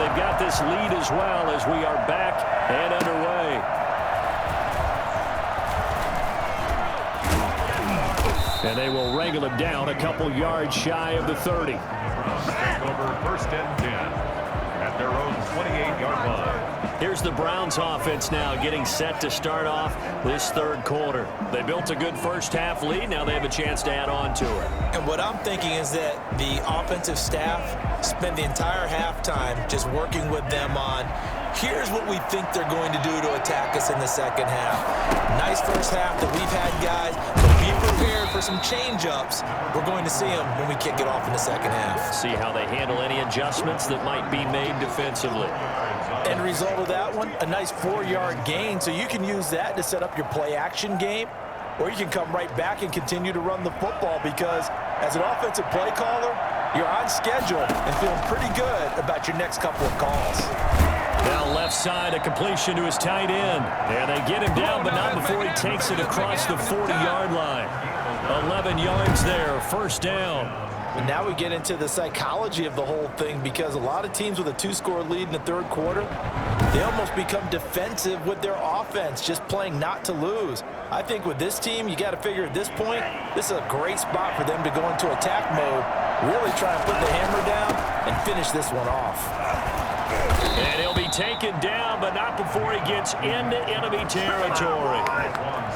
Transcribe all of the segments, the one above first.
they've got this lead as well as we are back and underway. And they will wrangle him down a couple yards shy of the 30. Over first and 10 at their own 28-yard line. Here's the Browns offense now getting set to start off this third quarter. They built a good first half lead. Now they have a chance to add on to it. And what I'm thinking is that the offensive staff spent the entire halftime just working with them on, here's what we think they're going to do to attack us in the second half. Nice first half that we've had, guys. But be prepared for some change-ups. We're going to see them when we kick it off in the second half. See how they handle any adjustments that might be made defensively. End result of that one, a nice 4-yard gain. So you can use that to set up your play-action game, or you can come right back and continue to run the football because as an offensive play caller, you're on schedule and feeling pretty good about your next couple of calls. Now left side, a completion to his tight end. And they get him down, but not before he takes it across the 40-yard line. 11 yards there, first down. And now we get into the psychology of the whole thing because a lot of teams with a 2-score lead in the third quarter, they almost become defensive with their offense, just playing not to lose. I think with this team, you got to figure at this point, this is a great spot for them to go into attack mode, really try and put the hammer down and finish this one off. And he'll be taken down, but not before he gets into enemy territory.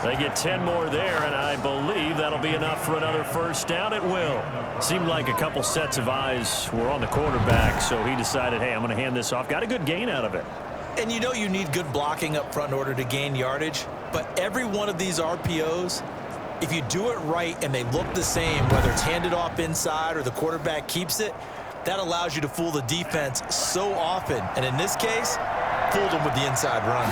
They get 10 more there, and I believe that'll be enough for another first down. It will. Seemed like a couple sets of eyes were on the quarterback, so he decided, hey, I'm going to hand this off. Got a good gain out of it. And you know you need good blocking up front in order to gain yardage, but every one of these RPOs, if you do it right and they look the same, whether it's handed off inside or the quarterback keeps it, that allows you to fool the defense so often. And in this case, fooled them with the inside run.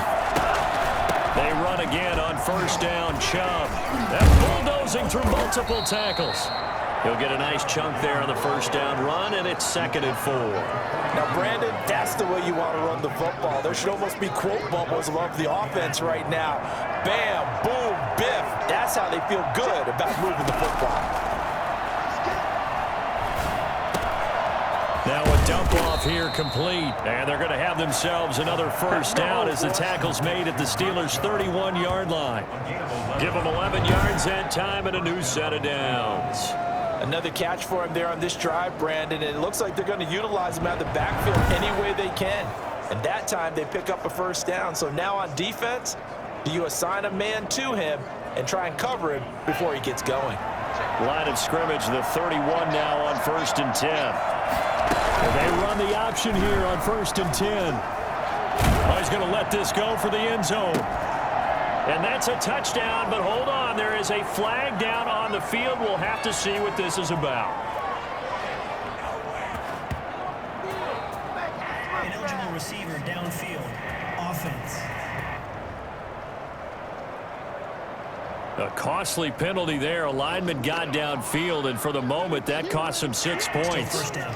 They run again on first down. Chubb. That's bulldozing through multiple tackles. He'll get a nice chunk there on the first down run, and it's 2nd and 4. Now, Brandon, that's the way you want to run the football. There should almost be quote bubbles above the offense right now. Bam, boom, biff. That's how they feel good about moving the football. Now a dump off here complete, and they're going to have themselves another first down as the tackle's made at the Steelers' 31-yard line. Give them 11 yards that time and a new set of downs. Another catch for him there on this drive, Brandon, and it looks like they're going to utilize him out of the backfield any way they can. And that time they pick up a first down. So now on defense, do you assign a man to him and try and cover him before he gets going? Line of scrimmage, the 31 now on 1st and 10. And they run the option here on 1st and 10. Oh, he's going to let this go for the end zone. And that's a touchdown, but hold on. There is a flag down on the field. We'll have to see what this is about. Ineligible receiver downfield. Offense. A costly penalty there. A lineman got downfield, and for the moment, that cost him 6 points. First down.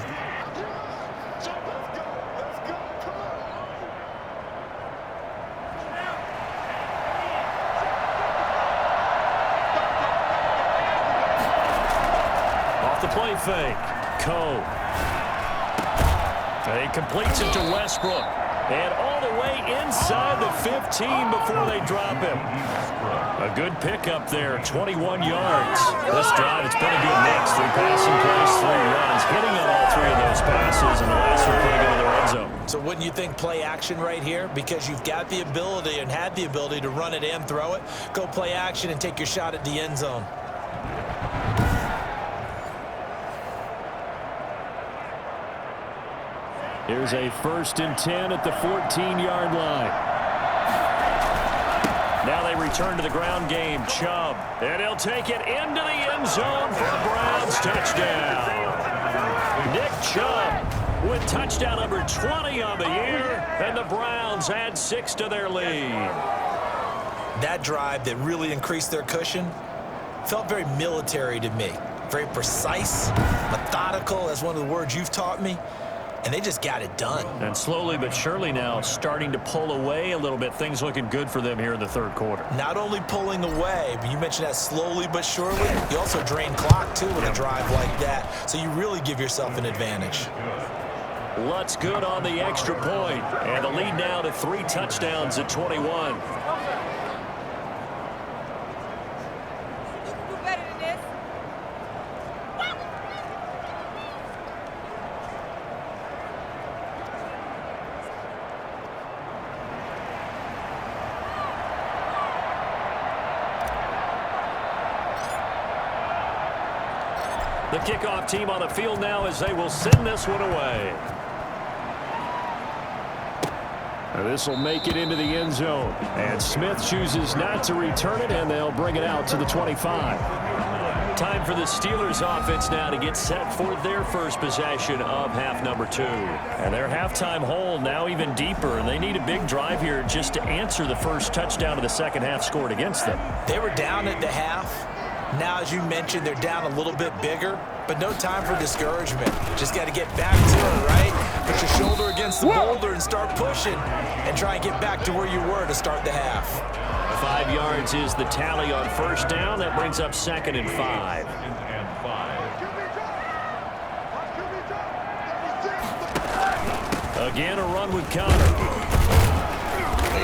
Off the play fake. Cont. He completes it to Westbrook. And all the way inside the 15 before they drop him. A good pickup there, 21 yards. This drive, it's been a good mix. 3 passing plays, 3 runs. Hitting on all 3 of those passes, and the last one putting it in the red zone. So wouldn't you think play action right here? Because you've got the ability and had the ability to run it and throw it. Go play action and take your shot at the end zone. Here's a 1st and 10 at the 14-yard line. Now they return to the ground game. Chubb. And he'll take it into the end zone for a Browns touchdown. Nick Chubb with touchdown number 20 on the year. And the Browns add 6 to their lead. That drive that really increased their cushion felt very military to me. Very precise, methodical, as one of the words you've taught me. And they just got it done. And slowly but surely now starting to pull away a little bit. Things looking good for them here in the third quarter. Not only pulling away, but you mentioned that slowly but surely. You also drain clock, too, with a drive like that. So you really give yourself an advantage. Lutz good on the extra point. And the lead now to 3 touchdowns at 21. The kickoff team on the field now as they will send this one away. This will make it into the end zone. And Smith chooses not to return it, and they'll bring it out to the 25. Time for the Steelers offense now to get set for their first possession of half number 2. And their halftime hole now even deeper, and they need a big drive here just to answer the first touchdown of the second half scored against them. They were down at the half. Now, as you mentioned, they're down a little bit bigger, but no time for discouragement. Just got to get back to it, right? Put your shoulder against the boulder and start pushing and try and get back to where you were to start the half. 5 yards is the tally on first down. That brings up 2nd and 5. Again, a run with Cont.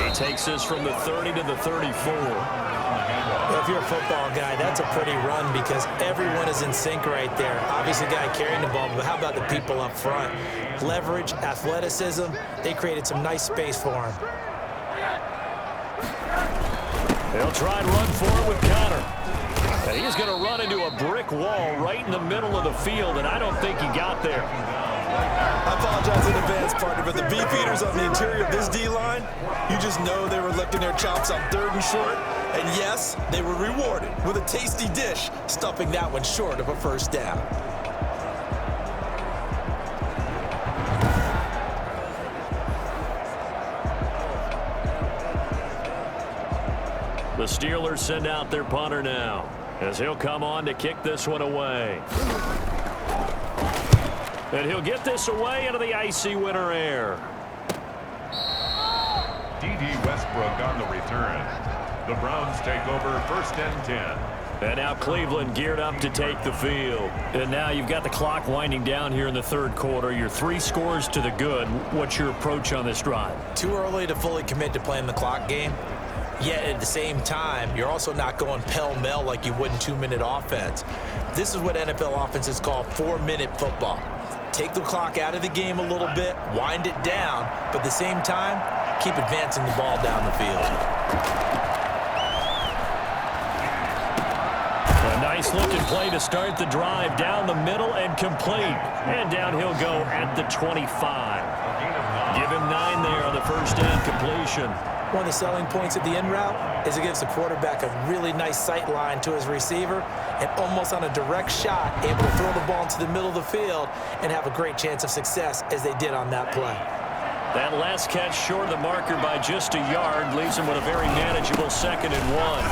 He takes this from the 30 to the 34. If you're a football guy, that's a pretty run because everyone is in sync right there. Obviously, the guy carrying the ball, but how about the people up front? Leverage, athleticism, they created some nice space for him. They'll try and run forward with Connor. And he's going to run into a brick wall right in the middle of the field, and I don't think he got there. I apologize in advance, partner, but the beefeaters on the interior of this D-line, you just know they were licking their chops on 3rd and short. And yes, they were rewarded with a tasty dish, stuffing that one short of a first down. The Steelers send out their punter now, as he'll come on to kick this one away. And he'll get this away into the icy winter air. D.D. Westbrook on the return. The Browns take over 1st and 10. And now Cleveland geared up to take the field. And now you've got the clock winding down here in the 3rd quarter. You're 3 scores to the good. What's your approach on this drive? Too early to fully commit to playing the clock game. Yet at the same time, you're also not going pell-mell like you would in 2-minute offense. This is what NFL offenses call 4-minute football. Take the clock out of the game a little bit, wind it down, but at the same time, keep advancing the ball down the field. A nice-looking play to start the drive down the middle and complete. And down he'll go at the 25. Give him 9 there on the first down completion. One of the selling points of the in route is it gives the quarterback a really nice sight line to his receiver and almost on a direct shot able to throw the ball into the middle of the field and have a great chance of success as they did on that play. That last catch short of the marker by just a yard leaves him with a very manageable 2nd and 1.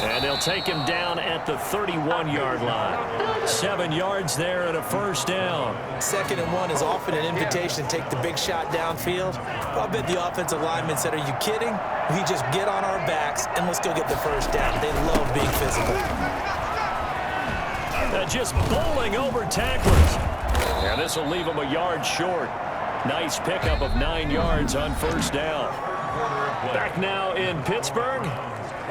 And they'll take him down at the 31-yard line. 7 yards there and a first down. 2nd and 1 is often an invitation to take the big shot downfield. I bet the offensive lineman said, "Are you kidding? We just get on our backs and let's go get the first down." They love being physical. Just bowling over tacklers. And this will leave him a yard short. Nice pickup of 9 yards on first down. Back now in Pittsburgh.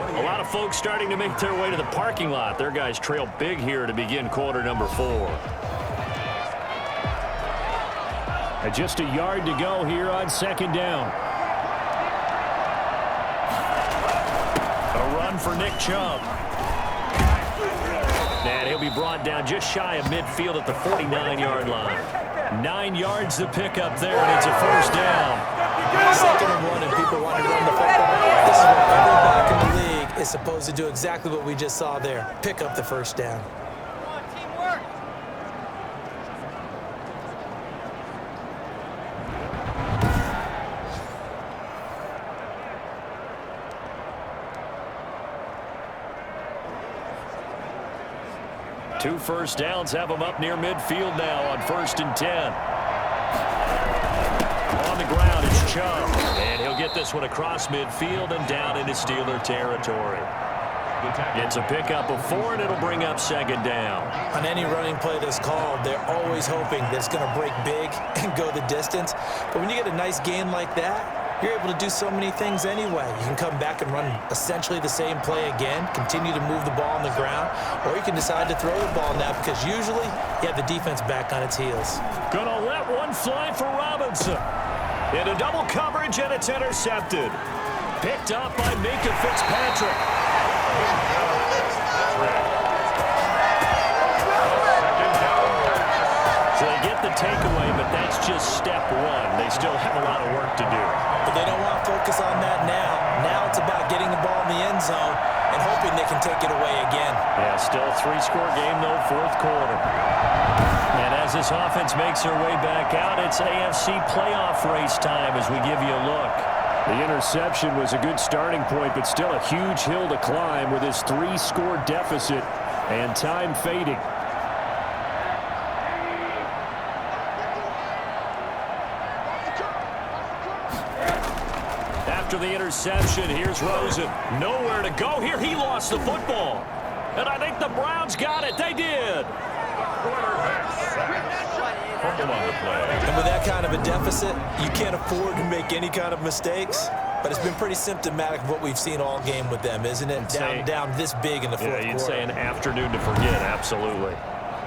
A lot of folks starting to make their way to the parking lot. Their guys trail big here to begin quarter number 4. And just a yard to go here on 2nd down. A run for Nick Chubb. And he'll be brought down just shy of midfield at the 49-yard line. 9 yards to pick up there, and it's a first down. 2nd and 1, and people want to run the football. This is what every back in the league is supposed to do, exactly what we just saw there. Pick up the first down. Teamwork. Two first downs have them up near midfield now on 1st and 10. On the ground, it's Chubb. And he'll get this one across midfield and down into Steeler territory. the tackle. It's a pickup of 4, and it'll bring up second down. On any running play that's called, they're always hoping that it's going to break big and go the distance. But when you get a nice gain like that, you're able to do so many things anyway. You can come back and run essentially the same play again, continue to move the ball on the ground, or you can decide to throw the ball now because usually you have the defense back on its heels. Gonna let one fly for Robinson. Into double coverage, and it's intercepted. Picked up by Minka Fitzpatrick. So they get the takeaway, but that's just step one. They still have a lot of work to do. But they don't want to focus on that now. Now it's about getting the ball in the end zone and hoping they can take it away again. Yeah, still a 3-score game, though, fourth quarter. And as this offense makes their way back out, it's AFC playoff race time as we give you a look. The interception was a good starting point, but still a huge hill to climb with this 3-score deficit and time fading. After the interception, here's Rosen. Nowhere to go here. He lost the football. And I think the Browns got it. They did. And with that kind of a deficit, you can't afford to make any kind of mistakes. But it's been pretty symptomatic of what we've seen all game with them, isn't it? Down this big in the fourth quarter. Yeah, you'd say an afternoon to forget, absolutely.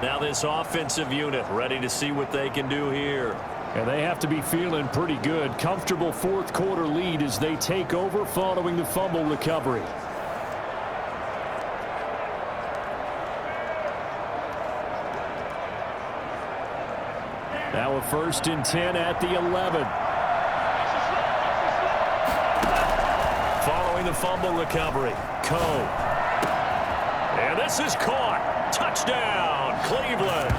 Now this offensive unit ready to see what they can do here. And they have to be feeling pretty good. Comfortable fourth quarter lead as they take over following the fumble recovery. Now a 1st and 10 at the 11. Following the fumble recovery, Cont. And this is caught. Touchdown, Cleveland.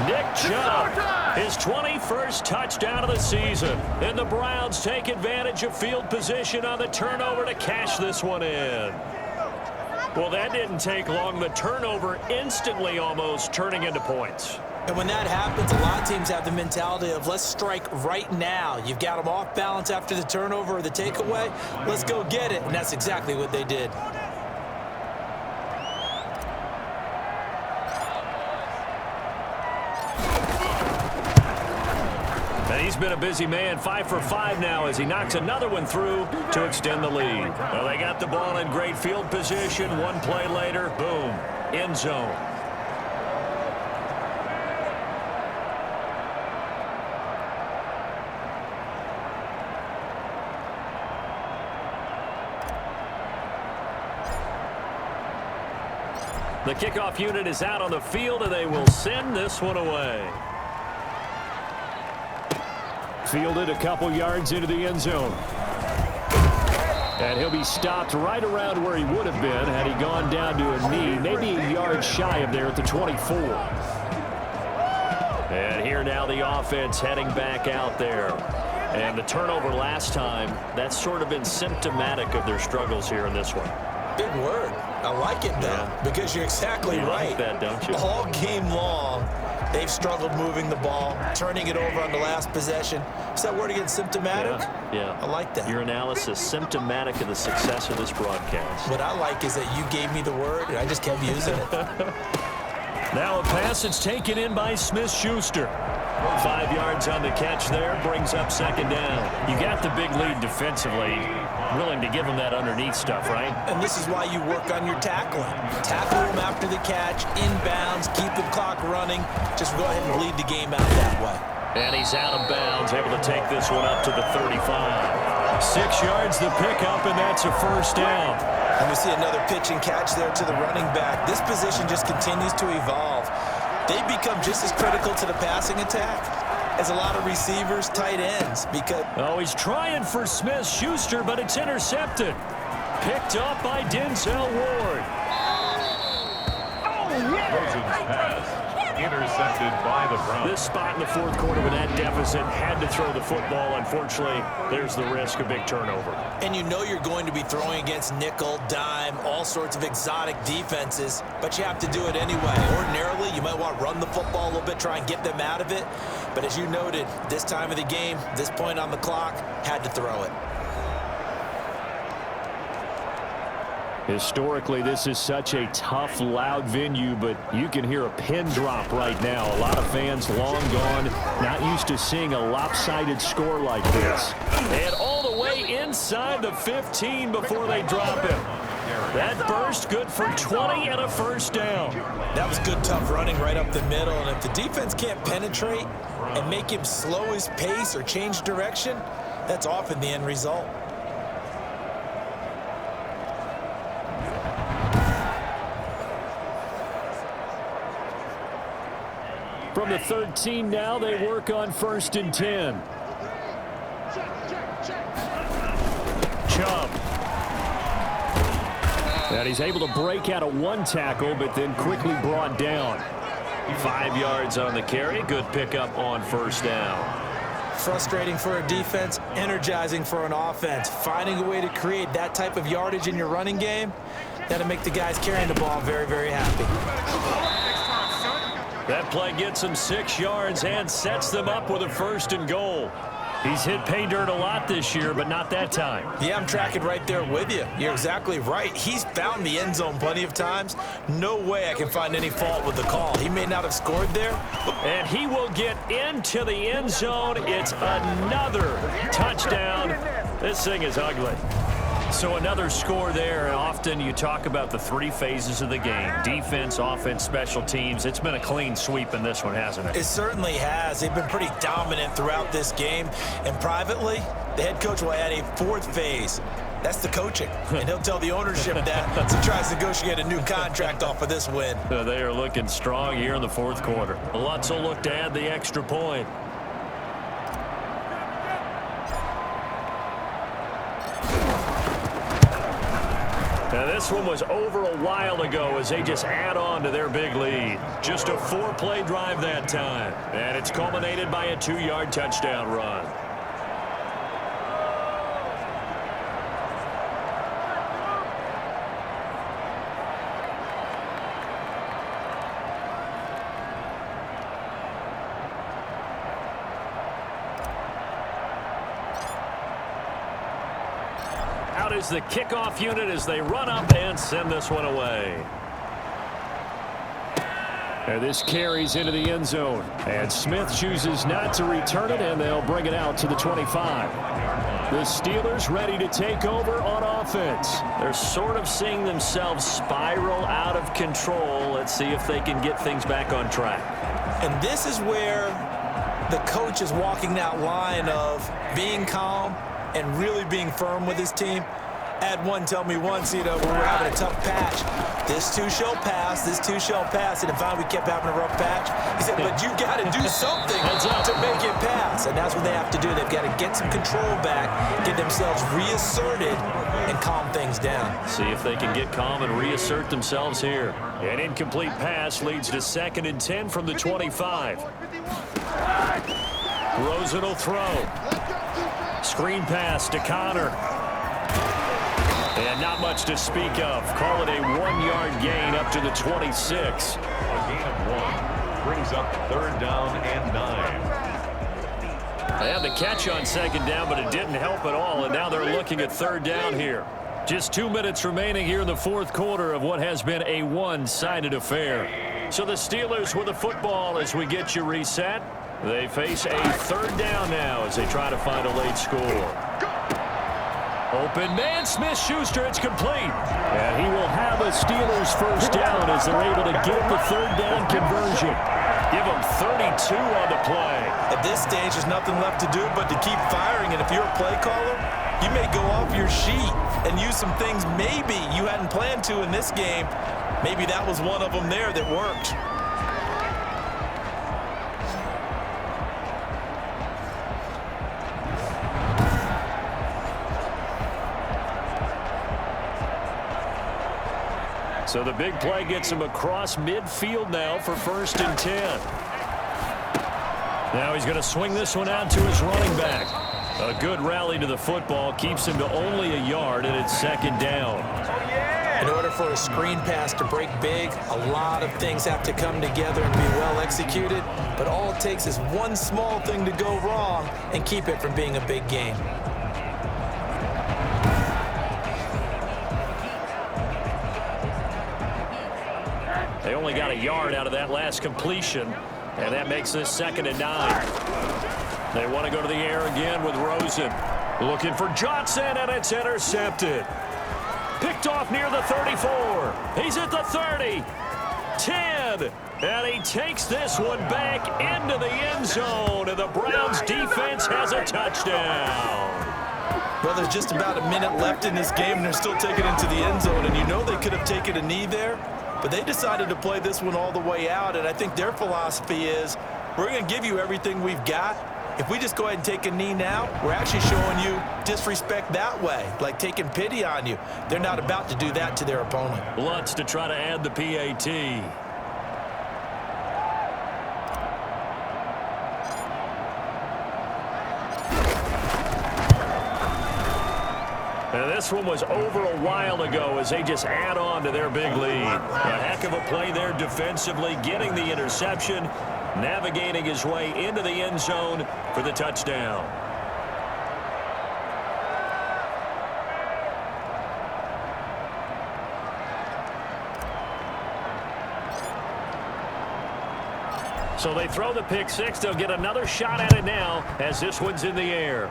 Nick Chubb, his 21st touchdown of the season. And the Browns take advantage of field position on the turnover to cash this one in. Well, that didn't take long. The turnover instantly almost turning into points. And when that happens, a lot of teams have the mentality of let's strike right now. You've got them off balance after the turnover or the takeaway. Let's go get it. And that's exactly what they did. And he's been a busy man, 5 for 5 now as he knocks another one through to extend the lead. Well, they got the ball in great field position. One play later, boom, end zone. The kickoff unit is out on the field, and they will send this one away. Fielded a couple yards into the end zone. And he'll be stopped right around where he would have been had he gone down to a knee, maybe a yard shy of there at the 24. And here now the offense heading back out there. And the turnover last time, that's sort of been symptomatic of their struggles here in this one. Big word. I like it, though, because you're exactly right. Like that, don't you? All game long, they've struggled moving the ball, turning it over on the last possession. Is that word again, symptomatic? Yeah. I like that. Your analysis, symptomatic of the success of this broadcast. What I like is that you gave me the word, and I just kept using it. Now a pass that's taken in by Smith-Schuster. 5 yards on the catch there, brings up second down. You got the big lead defensively. Willing to give them that underneath stuff, right? And this is why you work on your tackling. Tackle them after the catch, inbounds, keep the clock running. Just go ahead and bleed the game out that way. And he's out of bounds, able to take this one up to the 35. 6 yards the pickup, and that's a first down. And we see another pitch and catch there to the running back. This position just continues to evolve. They become just as critical to the passing attack as a lot of receivers, tight ends, because... Oh, he's trying for Smith-Schuster, but it's intercepted. Picked up by Denzel Ward. Rosen's pass intercepted by the Browns. This spot in the fourth quarter with that deficit, had to throw the football. Unfortunately, there's the risk of big turnover. And you know you're going to be throwing against nickel, dime, all sorts of exotic defenses, but you have to do it anyway. Ordinarily, you might want to run the football a little bit, try and get them out of it. But as you noted, this time of the game, this point on the clock, had to throw it. Historically, this is such a tough, loud venue, but you can hear a pin drop right now. A lot of fans long gone, not used to seeing a lopsided score like this. And all the way inside the 15 before they drop him. That burst good for 20 and a first down. That was good, tough running right up the middle. And if the defense can't penetrate and make him slow his pace or change direction, that's often the end result. From the 13 now, they work on 1st and 10. Chubb. And he's able to break out of one tackle, but then quickly brought down. 5 yards on the carry. Good pickup on first down. Frustrating for a defense, energizing for an offense. Finding a way to create that type of yardage in your running game, that'll make the guys carrying the ball very, very happy. That play gets them 6 yards and sets them up with a 1st and goal. He's hit pay dirt a lot this year, but not that time. Yeah, I'm tracking right there with you. You're exactly right. He's found the end zone plenty of times. No way I can find any fault with the call. He may not have scored there. And he will get into the end zone. It's another touchdown. This thing is ugly. So another score there, and often you talk about the 3 phases of the game: defense, offense, special teams. It's been a clean sweep in this one, hasn't it? It certainly has. They've been pretty dominant throughout this game. And privately, the head coach will add a 4th phase. That's the coaching. And he'll tell the ownership that as he tries to negotiate a new contract off of this win. They are looking strong here in the 4th quarter. Lutz will look to add the extra point. Now, this one was over a while ago as they just add on to their big lead. Just a 4-play drive that time. And it's culminated by a 2-yard touchdown run. Out is the kickoff unit as they run up and send this one away. And this carries into the end zone. And Smith chooses not to return it, and they'll bring it out to the 25. The Steelers ready to take over on offense. They're sort of seeing themselves spiral out of control. Let's see if they can get things back on track. And this is where the coach is walking that line of being calm and really being firm with his team. Add one, tell me once, when we're having a tough patch. This too shall pass, this too shall pass. And finally we kept having a rough patch. He said, but you got to do something to make it pass. And that's what they have to do. They've got to get some control back, get themselves reasserted, and calm things down. See if they can get calm and reassert themselves here. An incomplete pass leads to 2nd and 10 from the 25. Rosen will throw. Screen pass to Connor. And not much to speak of. Call it a 1-yard gain up to the 26. A gain of 1 brings up 3rd down and 9. They had the catch on 2nd down, but it didn't help at all. And now they're looking at 3rd down here. Just 2 minutes remaining here in the 4th quarter of what has been a one-sided affair. So the Steelers with the football as we get you reset. They face a 3rd down now as they try to find a late score. Open man, Smith-Schuster, it's complete. And he will have a Steelers 1st down as they're able to get the 3rd down conversion. Give them 32 on the play. At this stage, there's nothing left to do but to keep firing. And if you're a play caller, you may go off your sheet and use some things maybe you hadn't planned to in this game. Maybe that was one of them there that worked. So the big play gets him across midfield now for 1st and 10. Now he's going to swing this one out to his running back. A good rally to the football keeps him to only a yard, and it's 2nd down. In order for a screen pass to break big, a lot of things have to come together and be well executed. But all it takes is one small thing to go wrong and keep it from being a big game. They only got a yard out of that last completion, and that makes this 2nd and 9. They want to go to the air again with Rosen. Looking for Johnson, and it's intercepted. Picked off near the 34. He's at the 30. 10. And he takes this one back into the end zone, and the Browns defense has a touchdown. Well, there's just about a minute left in this game, and they're still taking it into the end zone. And you know they could have taken a knee there, but they decided to play this one all the way out. And I think their philosophy is, we're going to give you everything we've got. If we just go ahead and take a knee now, we're actually showing you disrespect that way, like taking pity on you. They're not about to do that to their opponent. Lutz to try to add the PAT. And this one was over a while ago as they just add on to their big lead. A heck of a play there defensively, getting the interception, navigating his way into the end zone for the touchdown. So they throw the pick six. They'll get another shot at it now as this one's in the air.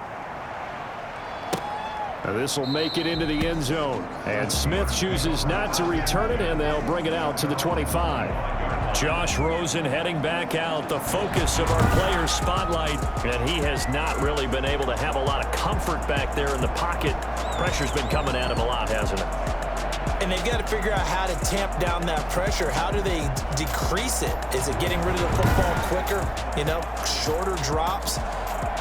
This will make it into the end zone. And Smith chooses not to return it, and they'll bring it out to the 25. Josh Rosen heading back out, the focus of our players' spotlight. And he has not really been able to have a lot of comfort back there in the pocket. Pressure's been coming at him a lot, hasn't it? And they've got to figure out how to tamp down that pressure. How do they decrease it? Is it getting rid of the football quicker? You know, shorter drops?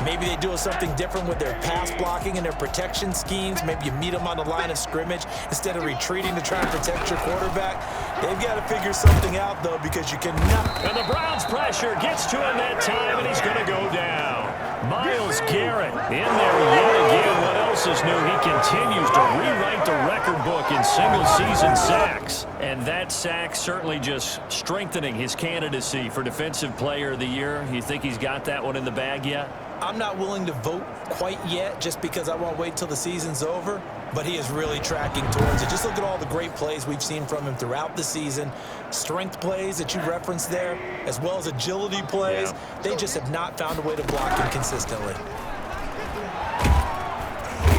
Maybe they do something different with their pass blocking and their protection schemes. Maybe you meet them on the line of scrimmage instead of retreating to try and protect your quarterback. They've got to figure something out, though, because you cannot. And the Browns' pressure gets to him that time, and he's going to go down. Myles Garrett in there yet again. What else is new? He continues to rewrite the record book in single-season sacks. And that sack certainly just strengthening his candidacy for Defensive Player of the Year. You think he's got that one in the bag yet? I'm not willing to vote quite yet just because I won't wait till the season's over, but he is really tracking towards it. Just look at all the great plays we've seen from him throughout the season. Strength plays that you referenced there, as well as agility plays. Yeah. They just have not found a way to block him consistently.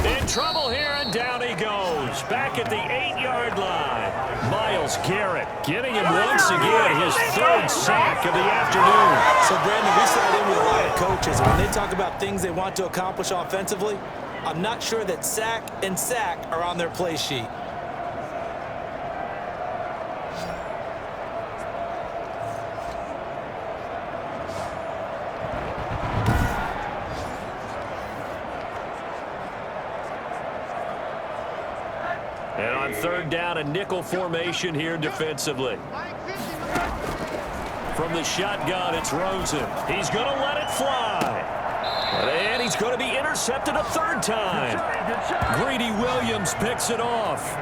In trouble here, and down he goes. Back at the 8-yard line. Myles Garrett getting him once again, his 3rd sack of the afternoon. So, Brandon, we sat in with a lot of coaches. When they talk about things they want to accomplish offensively, I'm not sure that sack and sack are on their play sheet. And on 3rd down, a nickel formation here defensively. From the shotgun, it's Rosen. He's going to let it fly. And he's going to be intercepted a 3rd time. Greedy Williams picks it off.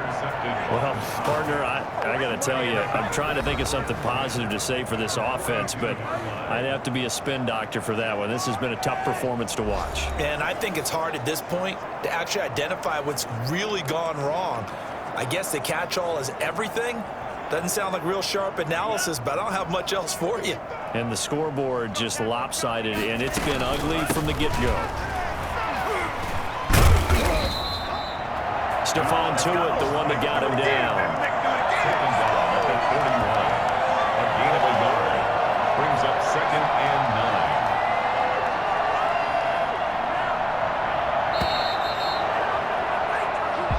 Well, partner, I got to tell you, I'm trying to think of something positive to say for this offense, but I'd have to be a spin doctor for that one. This has been a tough performance to watch. And I think it's hard at this point to actually identify what's really gone wrong. I guess the catch-all is everything. Doesn't sound like real sharp analysis, but I don't have much else for you. And the scoreboard just lopsided, and it's been ugly from the get-go. Stephon Tuitt, the one that got him down. A gain of a yard brings up 2nd and 9.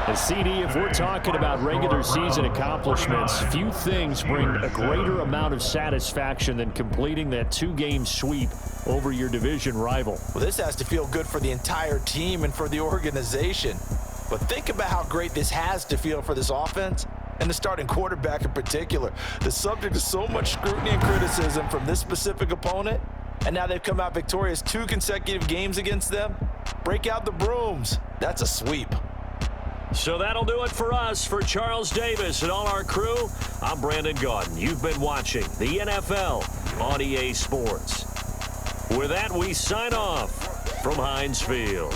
And CD, if we're talking about regular season accomplishments, few things bring a greater amount of satisfaction than completing that 2-game sweep over your division rival. Well, this has to feel good for the entire team and for the organization. But think about how great this has to feel for this offense and the starting quarterback in particular. The subject of so much scrutiny and criticism from this specific opponent, and now they've come out victorious 2 consecutive games against them. Break out the brooms. That's a sweep. So that'll do it for us. For Charles Davis and all our crew, I'm Brandon Gaudin. You've been watching the NFL on EA Sports. With that, we sign off from Heinz Field.